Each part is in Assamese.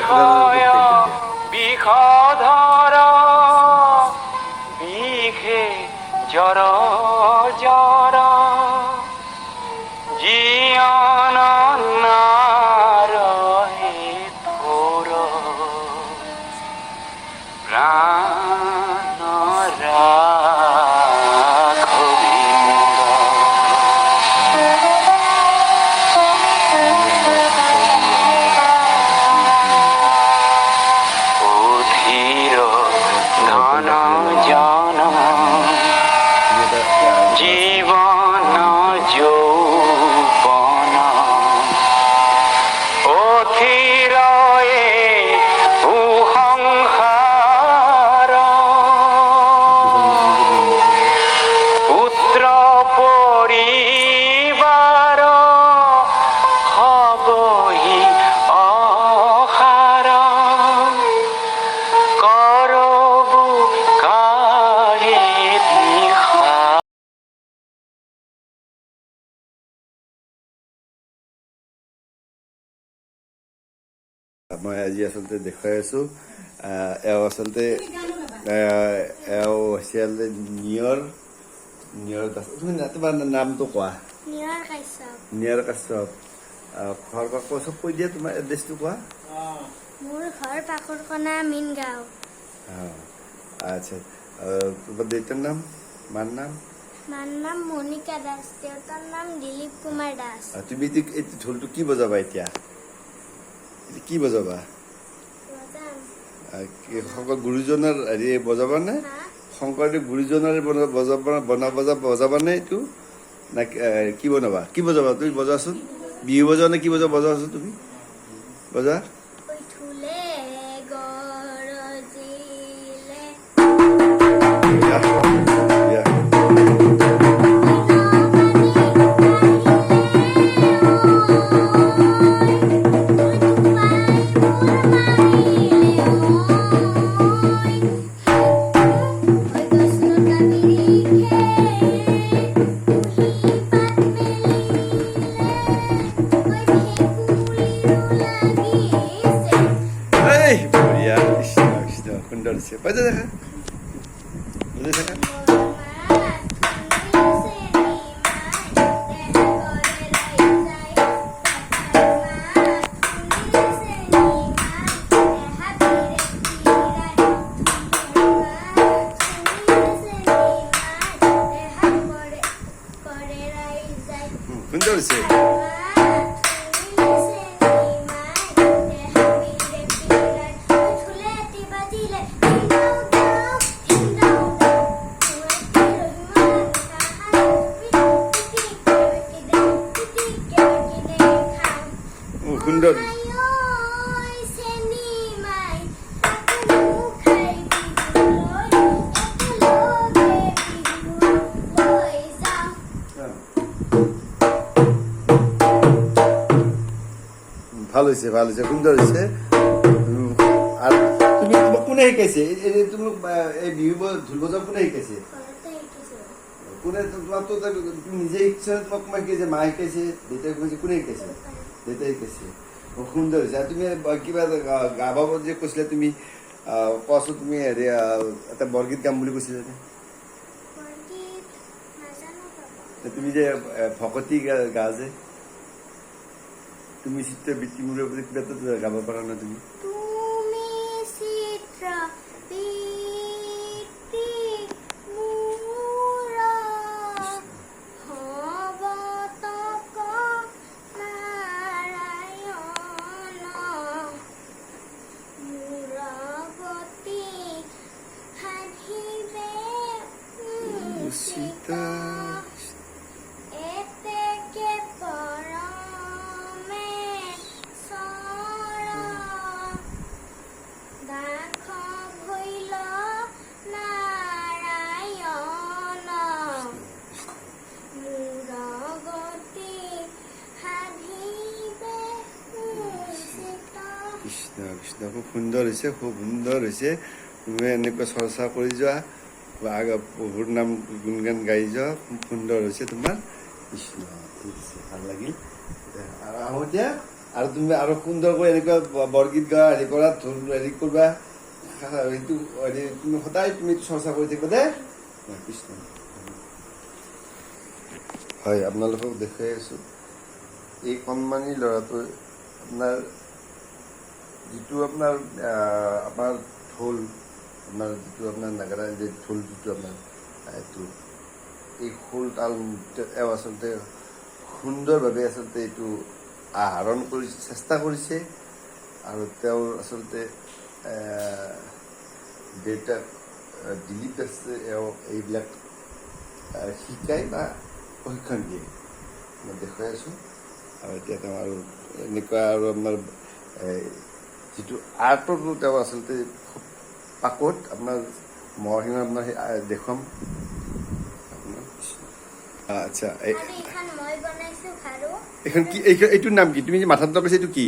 বিষয় বিষধর বিঘে জর জর জীবন নারহে থোর প্রাণ রাখবি অধীর ধন জন জীবন যৌবন অধীর উহংকার পুত্র পরিবার হবহি অহার করবু কাহে দিহা। মই আজি আচলতে দেখুৱাই আছোঁ এওঁ আচলতে এওঁ হৈছে নিয়ৰ দাস। তুমি তোমাৰ নামটো কোৱা। নিয়ৰ কাশ্যপ। ঘৰ চব কৈ দিয়া, তোমাৰ এড্ৰেছটো কোৱা। মোৰ ঘৰ পাকুৰকণা মেইন গাঁও। আচ্ছা, তোমাৰ দেউতাৰ নাম মাৰ নাম? মাৰ নাম মনিকা দাস, দেউতাৰ নাম দিলীপ কুমাৰ দাস। তুমি এইটো ঢোলটো কি বজাবা এতিয়া? কি বজাবা? শংকৰ গুৰুজনাৰ হেৰি বজাবানে? শংকৰদেৱ গুৰুজনাৰ বজাবানে এইটো না কি বনাবা? কি বজাবা তুমি? বজাচোন। বিহু বজোৱা নে কি বজাবা? বজাচোন তুমি, বজা। সুন্দর আছে, বাজে দেখা, বাজে দেখা। সুন্দর আছে। সুন্দর। ভালো হয়েছে, ভালো হয়েছে, সুন্দর হয়েছে। আর তুমি তোমাক কোনে শিকাইছে তুমি এই বিহু ঢোল বজা? কোনে শিকাইছে? কোনে? তোমার তো তুমি নিজে শিকছ? তোমাক কোনে শিকাইছে? মা শিকাইছে? দেউতাই শিকাইছে? কোনে শিকাইছে? দেউতাই শিকাইছে। সুন্দৰ হৈছে। আৰু তুমি কিবা গাব যে কৈছিলা তুমি, কোৱাচোন তুমি হেৰি এটা বৰগীত গাম বুলি কৈছিলা যে, তুমি যে ভকতি গা যে, তুমি চিত্ৰ বৃত্তি মোৰ কিবা এটা গাব পাৰা না তুমি? Sita. কৃষ্ণ কৃষ্ণ, খুব সুন্দৰ হৈছে, খুব সুন্দৰ হৈছে। তুমি এনেকুৱা চৰ্চা কৰি যোৱা, প্ৰভুৰ নাম গুণগান গাই যোৱা, খুব সুন্দৰ হৈছে তোমাৰ। কৃষ্ণ, ঠিক আছে, ভাল লাগিল। আৰু আহোঁ এতিয়া। আৰু তুমি আৰু সুন্দৰকৈ এনেকুৱা বৰগীত গোৱা হেৰি কৰা ঢোল হেৰি কৰিবা সেইটো হেৰি তুমি সদায় তুমি চৰ্চা কৰি থাকিবা দেই কৃষ্ণ হয় আপোনালোকক দেখুৱাই আছোঁ এই কণমানি ল'ৰাটোৱে আপোনাৰ যিটো আপোনাৰ আপোনাৰ ঢোল আপোনাৰ যিটো আপোনাৰ নাগাৰা যে ঢোল যিটো আপোনাৰ এইটো এই খোল তাল তেওঁ আচলতে সুন্দৰভাৱে আচলতে এইটো আহৰণ কৰি চেষ্টা কৰিছে আৰু তেওঁৰ আচলতে দেউতাক দিলীপ আছে এওঁ এইবিলাক শিকায় বা প্ৰশিক্ষণ দিয়ে মই দেখুৱাই আছোঁ আৰু এতিয়া তেওঁ আৰু এনেকুৱা আৰু আপোনাৰ যিটো আৰ্টতো তেওঁ আচলতে খুব পাকত আপোনাৰ মহৰসিংহ আপোনাৰ সেই দেখুৱাম আচ্ছা আৰু এইখন মই বনাইছোঁ খাৰু এইখন কি এইটোৰ নাম কি তুমি যে মাথাত লগাইছা এইটো কি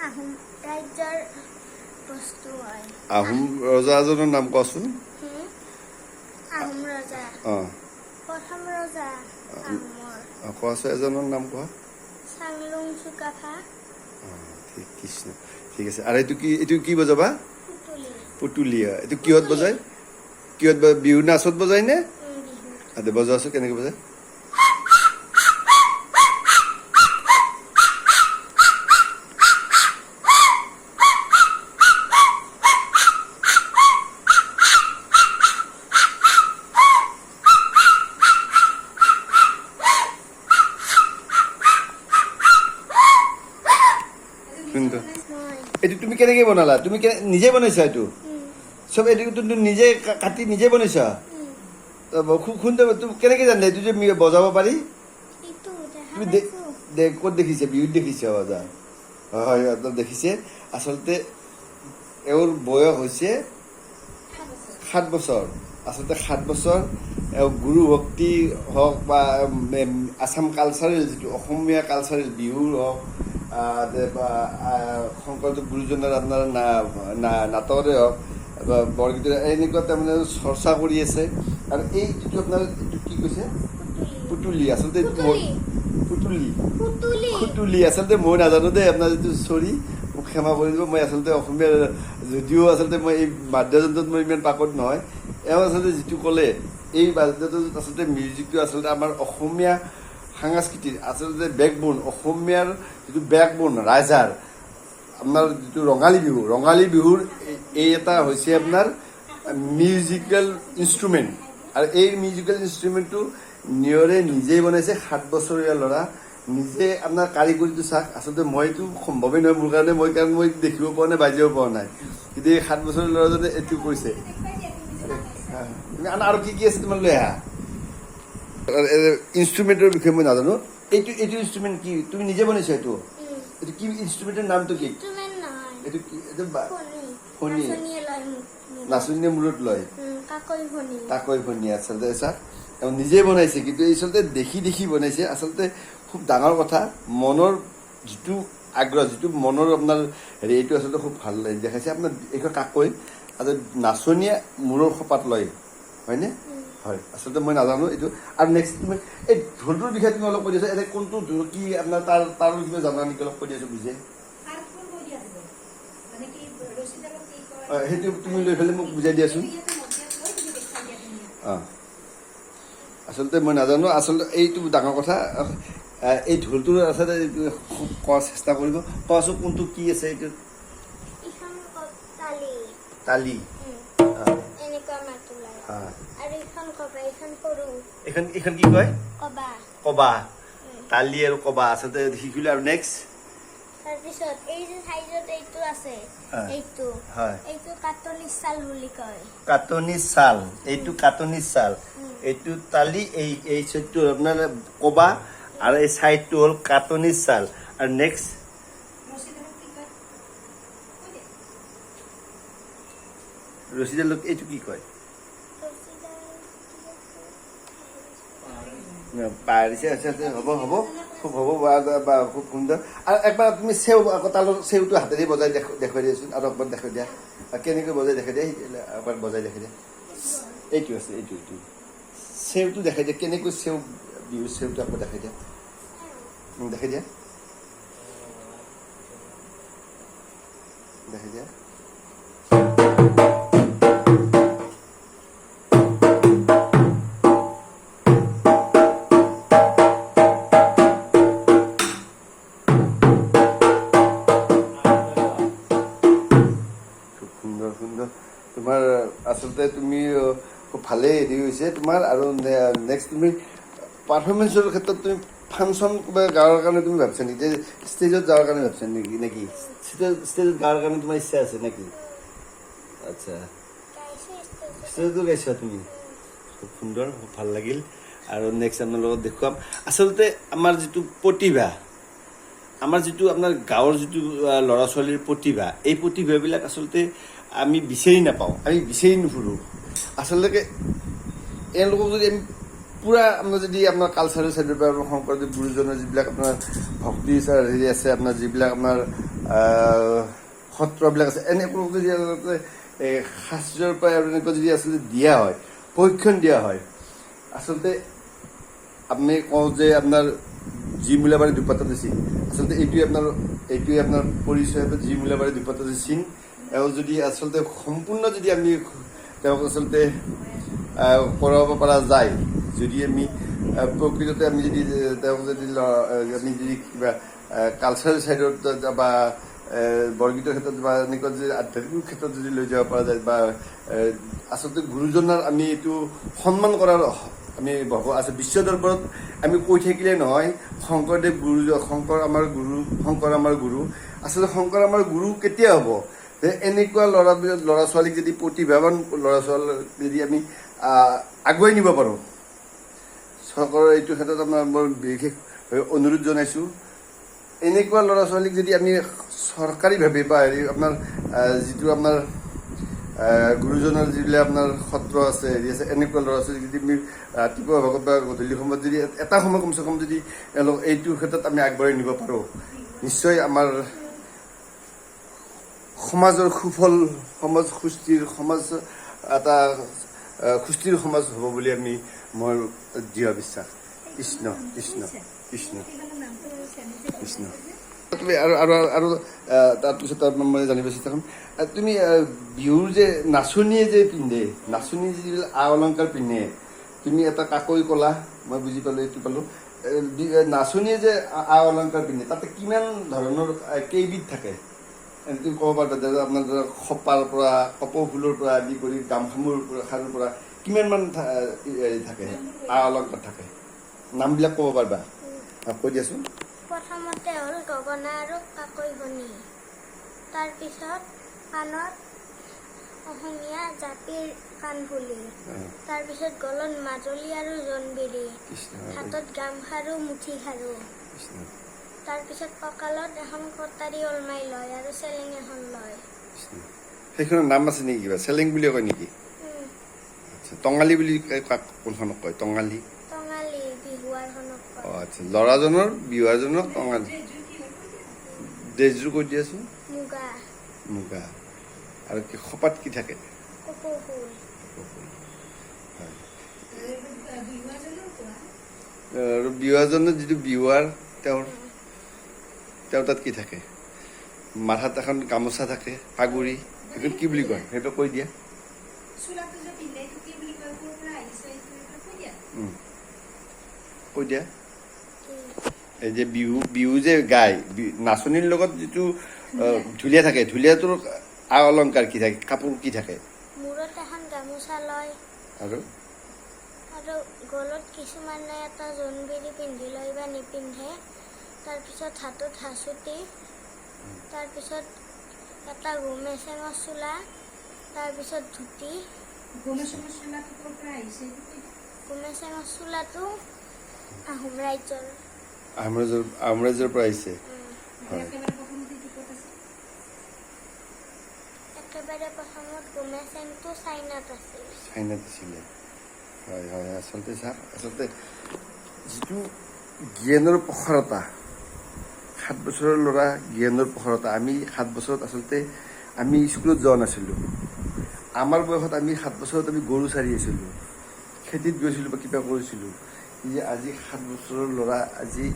আহোম ৰাজ্যৰ বস্তু হয় আহোম ৰজা এজনৰ নাম কোৱাচোন আহোম ৰজা অঁ প্ৰথম ৰজা আহোমৰ কোৱাচোন এজনৰ নাম কোৱা চাংলুং চুকাফা ঠিক কৃষ্ণ ঠিক আছে আৰু এইটো কি বজাবা পুতলি পুতুলি এইটো কিহত বজায় বিহু নাচত বজায় নে বিহু বজোৱাচোন কেনেকৈ বজায় সুন্দৰ মই এইটো তুমি কেনেকৈ বনালা তুমি নিজে বনাইছা এইটো চব এইটো তুমি নিজে কাটি নিজে বনাইছা খুব সুন্দৰ তুমি কেনেকৈ জানিলা এইটো যে বজাব পাৰি এইটো দেখা তুমি পাইছোঁ ক'ত দেখিছে বিহুত দেখিছে বজা হয় আপোনাক দেখিছে আচলতে এওঁৰ বয়স হৈছে 7 বছৰ আচলতে 7 বছৰ এওঁ গুৰু ভক্তি হওক বা আছাম কালচাৰেল যিটো অসমীয়া কালচাৰেল বিহুৰ হওক বা শংকৰদেৱ গুৰুজনাৰ আপোনাৰ নাটৰে হওক বা বৰগীতৰ এনেকুৱা তাৰমানে চৰ্চা কৰি আছে আৰু এই যিটো আপোনাৰ এইটো কি কৈছে পুতুলি আচলতে খুতুলি আচলতে মই নাজানো দেই আপোনাৰ যিটো চৰি মোক ক্ষমা কৰি দিব মই আচলতে অসমীয়া যদিও আচলতে মই এই বাদ্যযন্ত্ৰত মই ইমান পাকত নহয় এওঁ আচলতে যিটো ক'লে এই বাদ্যযন্ত্ৰত আচলতে মিউজিকটো আচলতে আমাৰ অসমীয়া সাংস্কৃতিক আচলতে বেকবোন অসমীয়াৰ যিটো বেকবোন ৰাইজাৰ আপোনাৰ যিটো ৰঙালী বিহুৰ এই এটা হৈছে আপোনাৰ মিউজিকেল ইনষ্ট্ৰুমেণ্ট আৰু এই মিউজিকেল ইনষ্ট্ৰুমেণ্টটো নিয়ৰে নিজেই বনাইছে 7 বছৰীয়া ল'ৰা নিজে আপোনাৰ কাৰিকৰীটো চাওক আচলতে মইতো সম্ভৱেই নহয় মোৰ কাৰণে মই দেখিব পৰা নাই বাজিব পৰা নাই কিন্তু এই 7 বছৰীয়া ল'ৰাজনে এইটো কৰিছে আৰু কি আছে তোমাৰ লৈ আহা ইনষ্ট্ৰুমেণ্টৰ বিষয়ে মই নাজানো এইটো ইনষ্ট্ৰুমেণ্ট কি তুমি নিজে বনাইছা এইটো কি ইনষ্ট্ৰুমেণ্টৰ নামটো কি ইনষ্ট্ৰুমেণ্ট নহয় এইটো কি এইটো ফণী ফণী নাচনীয়ে লয় নাচনীয়ে মূৰত লয় কাকৈ ফণী ফণী আচলতে চাওক তেওঁ নিজে বনাইছে কিন্তু আচলতে দেখি বনাইছে আচলতে খুব ডাঙৰ কথা মনৰ যিটো আগ্ৰহ যিটো মনৰ আপোনাৰ হেৰি এইটো আচলতে খুব ভাল লাগে দেখাইছে আপোনাৰ এইখন কাকৈ আচলতে নাচনীয়ে মূৰৰ খোপাত লয় হয়নে হয় আচলতে মই নাজানো এইটো আৰু নেক্সট তুমি এই ঢোলটোৰ বিষয়ে তুমি অলপ কৈ দিছা এতিয়া কোনটো ঢোল কি আপোনাৰ তাৰ বিষয়ে জানা নেকি অলপ কৈ দিছোঁ বুজে সেইটো তুমি লৈ পেলাই মোক বুজাই দিয়াচোন অঁ আচলতে মই নাজানো আচলতে এইটো ডাঙৰ কথা এই ঢোলটোৰ আচলতে কোৱাৰ চেষ্টা কৰিব কোৱাচোন কোনটো কি আছে এইটো তালি এনেকুৱা মাত ওলায় আৰু এইখন কবা এইখন সৰু এইখন কি কয় কবা কবা তালি আৰু কবা আচলতে শিকিলে আৰু নেক্সট তাৰপিছত এই যে চাইজত এইটো আছে এইটো হয় এইটো কাটনি চাল বুলি কয় কাটনি চাল এইটো কাটনি চাল এইটো তালি এই চাইডটো আপোনাৰ কবা আৰু এই চাইডটো হ'ল কাটনি চাল আৰু নেক্সট ৰছীডাল এইটো কি কয় পাৰিছে হ'ব খুব হ'ব বা খুব সুন্দৰ আৰু একবাৰ তুমি তালৰ চেউটো হাতেৰে বজাই দেখুৱাই দিয়াচোন আৰু একবাৰ দেখাই দিয়া কেনেকৈ বজাই দেখাই দিয়া একবাৰ বজাই দেখাই দিয়া এইটো আছে এইটো চেউটো দেখাই দিয়া কেনেকৈ বিহুৰ চেউটো আকৌ দেখাই দিয়া দেখাই দিয়া খুব সুন্দৰ সুন্দৰ তোমাৰ আচলতে তুমি খুব ভালেই হেৰি হৈছে তোমাৰ আৰু নেক্সট তুমি পাৰফৰ্মেঞ্চৰ ক্ষেত্ৰত তুমি ফাংচন কিবা গাৱাৰ কাৰণে তুমি ভাবছা নেকি যে ষ্টেজত যাৱাৰ কাৰণে ভাবছা নেকি ষ্টেজত গাৱাৰ কাৰণে তোমাৰ ইচ্ছা আছে নেকি আচ্ছা ষ্টেজতো গাইছা তুমি খুব সুন্দৰ খুব ভাল লাগিল আৰু নেক্সট আপোনাৰ লগত দেখুৱাম আচলতে আমাৰ যিটো প্ৰতিভা আমাৰ যিটো আপোনাৰ গাঁৱৰ যিটো ল'ৰা ছোৱালীৰ প্ৰতিভা এই প্ৰতিভাবিলাক আচলতে আমি বিচাৰি নাপাওঁ আমি বিচাৰি নুফুৰোঁ আচলতে এওঁলোকক যদি আমি পুৰা আপোনাৰ যদি আপোনাৰ কালচাৰেল চাইডৰ পৰা আপোনাৰ শংকৰদেৱ গুৰুজনৰ যিবিলাক আপোনাৰ ভক্তি হেৰি আছে আপোনাৰ যিবিলাক আপোনাৰ সত্ৰবিলাক আছে এনেকুৱাক যদি আচলতে শাস্ত্ৰৰ পৰা এনেকুৱা যদি আচলতে দিয়া হয় প্ৰশিক্ষণ দিয়া হয় আচলতে আমি কওঁ যে আপোনাৰ জি মূলাবাৰী দুপাততে চিন আচলতে এইটোৱে আপোনাৰ পৰিচয় জি মূলাবাৰী দুপাততে চিন এওঁ যদি আচলতে সম্পূৰ্ণ যদি আমি তেওঁক আচলতে কৰাব পৰা যায় যদি আমি প্ৰকৃততে আমি যদি তেওঁক যদি আমি যদি কিবা কালচাৰেল চাইডত বা বৰগীতৰ ক্ষেত্ৰত বা এনেকুৱা যদি আধ্যাত্মিক ক্ষেত্ৰত যদি লৈ যাব পৰা যায় বা আচলতে গুৰুজনাৰ আমি এইটো সন্মান কৰাৰ আমি ভাবোঁ আছে বিশ্ব দৰবাৰত আমি কৈ থাকিলে নহয় শংকৰদেৱ গুৰু শংকৰ আমাৰ গুৰু আচলতে শংকৰ আমাৰ গুৰু কেতিয়া হ'ব যে এনেকুৱা ল'ৰা ছোৱালীক যদি প্ৰতিভাৱান ল'ৰা ছোৱালীক যদি আমি আগুৱাই নিব পাৰোঁ চৰকাৰৰ এইটো ক্ষেত্ৰত আমাৰ মই বিশেষ অনুৰোধ জনাইছোঁ এনেকুৱা ল'ৰা ছোৱালীক যদি আমি চৰকাৰীভাৱে বা হেৰি আপোনাৰ যিটো আপোনাৰ গুৰুজনাৰ যিবিলাক আপোনাৰ সত্ৰ আছে হেৰি আছে এনেকুৱা ল'ৰা ছোৱালীক যদি আমি ৰাতিপুৱা ভাগত বা গধূলি সময়ত যদি এটা সময় কমচে কম যদি এইটো ক্ষেত্ৰত আমি আগবাঢ়ি নিব পাৰোঁ নিশ্চয় আমাৰ সমাজৰ সুফল সমাজ এটা সুস্থিৰ সমাজ হ'ব বুলি মই দৃঢ় বিশ্বাস কৃষ্ণ কৃষ্ণ কৃষ্ণ কৃষ্ণ তুমি আৰু তাৰপিছত মই জানিব চেষ্টা কৰিম তুমি বিহুৰ যে নাচনীয়ে যে পিন্ধে নাচনী যিবিলাক আ অলংকাৰ পিন্ধে তুমি এটা কাকৈ ক'লা মই বুজি পালোঁ এইটো পালোঁ নাচনীয়ে যে আ অলংকাৰ পিন্ধে তাতে কিমান ধৰণৰ কেইবিধ থাকে তুমি ক'ব পাৰিবা আপোনাৰ খপাৰ পৰা কপৌ ফুলৰ পৰা আদি কৰি গামখাৰুৰ পৰা কিমানমান থাকে আ অলংকাৰ থাকে নামবিলাক ক'ব পাৰিবা কৈ দিয়াচোন প্ৰথমতে হ'ল গগনা আৰু কাকৈ ভনী তাৰপিছত কাণত অসমীয়া জাতিৰ কাণফুলি তাৰপিছত গলত মাজলী আৰু জোনবিৰি হাতত গামখাৰু মুঠিখাৰু তাৰপিছত কঁকালত এখন কটাৰী ওলমাই লয় আৰু চেলেং এখন লয় সেইখনৰ নাম আছে নেকি কিবা চেলেং বুলি কয় নেকি আচ্ছা টঙালী বুলি কোনখনক কয় টঙালী টঙালী বিহুৱাৰখনক কয় আচ্ছা ল'ৰাজনৰ বিহুৱাৰজনক টঙালী ড্ৰেছযোৰ কৈ দিয়াচোন মুগা আৰু কি খপাত কি থাকে কপৌ ফুল আৰু বিহুৱাৰজনৰ যিটো বিহুৱাৰ তেওঁৰ তাত কি থাকে মাথাত এখন গামোচা থাকে পাগুৰি সেইটো কি বুলি কয় সেইটো কৈ দিয়া কৈ দিয়া এই যে বিহু যে গায় নাচনীৰ লগত যিটো ঢুলীয়া থাকে ঢুলীয়াটোৰ আ অলংকাৰ কি থাকে কাপোৰ কি থাকে মূৰত এখন গামোচা লয় আৰু গলত কিছুমানে এটা জোনবিৰি পিন্ধি লয় বা নিপিন্ধে তাৰপিছত হাতত হাঁচতি তাৰপিছত এটা গোমেচেঙৰ চোলা তাৰপিছত ধুতি গোমেচেঙৰ চোলাটো আহোম ৰাজ্যৰ পৰা আহিছে একেবাৰে প্ৰথমত গোমেচেংটো চাইনাত আছিলে হয় হয় আচলতে চাওক আচলতে যিটো জ্ঞানৰ প্ৰসাৰতা 7 বছৰৰ ল'ৰা জ্ঞানৰ প্ৰসাৰতা আমি 7 বছৰত আচলতে আমি স্কুলত যোৱা নাছিলোঁ আমাৰ বয়সত আমি 7 বছৰত আমি গৰু চাৰি আছিলোঁ খেতিত গৈছিলোঁ বা কিবা কৰিছিলোঁ যে আজি 7 বছৰৰ ল'ৰা আজি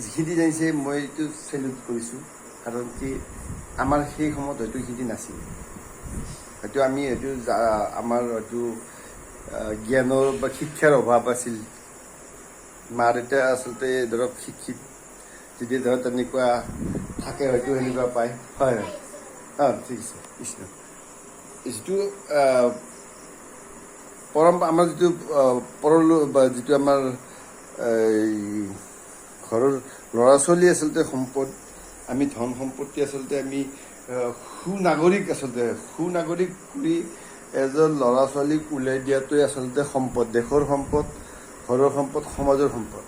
যিখিনি জানিছে মই এইটো চেলিউট কৰিছোঁ কাৰণ কি আমাৰ সেই সময়ত হয়তো সেইখিনি নাছিল, হয়তো আমি হয়তো আমাৰ হয়তো জ্ঞানৰ বা শিক্ষাৰ অভাৱ আছিল। মা দেউতা আচলতে ধৰক শিক্ষিত, যদি ধৰক তেনেকুৱা থাকে হয়তো সেনেকুৱা পায়। হয় হয়, ঠিক আছে কৃষ্ণ। যিটো আমাৰ যিটো বা যিটো আমাৰ ঘৰৰ ল'ৰা ছোৱালী আচলতে সম্পদ, আমি ধন সম্পত্তি আচলতে আমি সুনাগৰিক কৰি এজন ল'ৰা ছোৱালীক উলিয়াই দিয়াটোৱে আচলতে সম্পদ, দেশৰ সম্পদ, ঘৰৰ সম্পদ, সমাজৰ সম্পদ।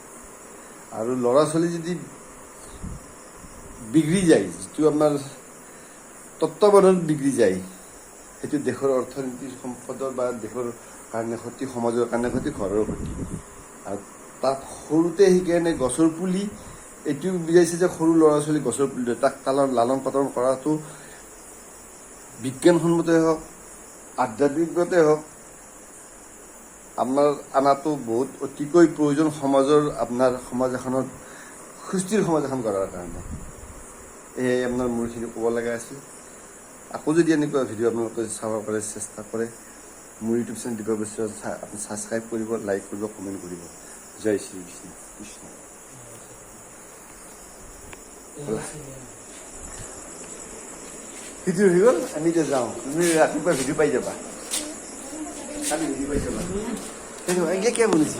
আৰু ল'ৰা ছোৱালী যদি বিগড়ি যায়, যিটো আমাৰ তত্বাৱধানত বিগড়ি যায়, সেইটো দেশৰ অৰ্থনীতিৰ সম্পদৰ বা দেশৰ কাৰণে ক্ষতি, সমাজৰ কাৰণে ক্ষতি, ঘৰৰ ক্ষতি। আৰু তাত সৰুতে সেইকাৰণে গছৰ পুলি এইটো বুজাইছে যে সৰু ল'ৰা ছোৱালী গছৰ পুলি, তাক লালন পালন কৰাটো বিজ্ঞানসন্মতই হওক, আধ্যাত্মিকতাই হওক, আপোনাৰ আনাটো বহুত অতিকৈ প্ৰয়োজন সমাজৰ, আপোনাৰ সমাজ এখনত সুস্থিৰ সমাজ এখন গঢ়াৰ কাৰণে। এয়াই আপোনাৰ মোৰখিনি ক'ব লগা আছিল। আকৌ যদি এনেকুৱা ভিডিঅ' আপোনালোকে চাব পাৰে, চেষ্টা কৰে, মোৰ ইউটিউব চেনেল দীপক বৈশ্য আপুনি ছাবস্ক্ৰাইব কৰিব, লাইক কৰিব, কমেণ্ট কৰিব। জয় শ্ৰী কৃষ্ণ। কৃষ্ণ ভিডিঅ' হৈ গ'ল, আমি এতিয়া যাওঁ। তুমি ৰাতিপুৱা ভিডিঅ' পাই যাবা, কালি ভিডিঅ' পাই যাবা। সেইটো এনেকৈ কিয় বনিছে?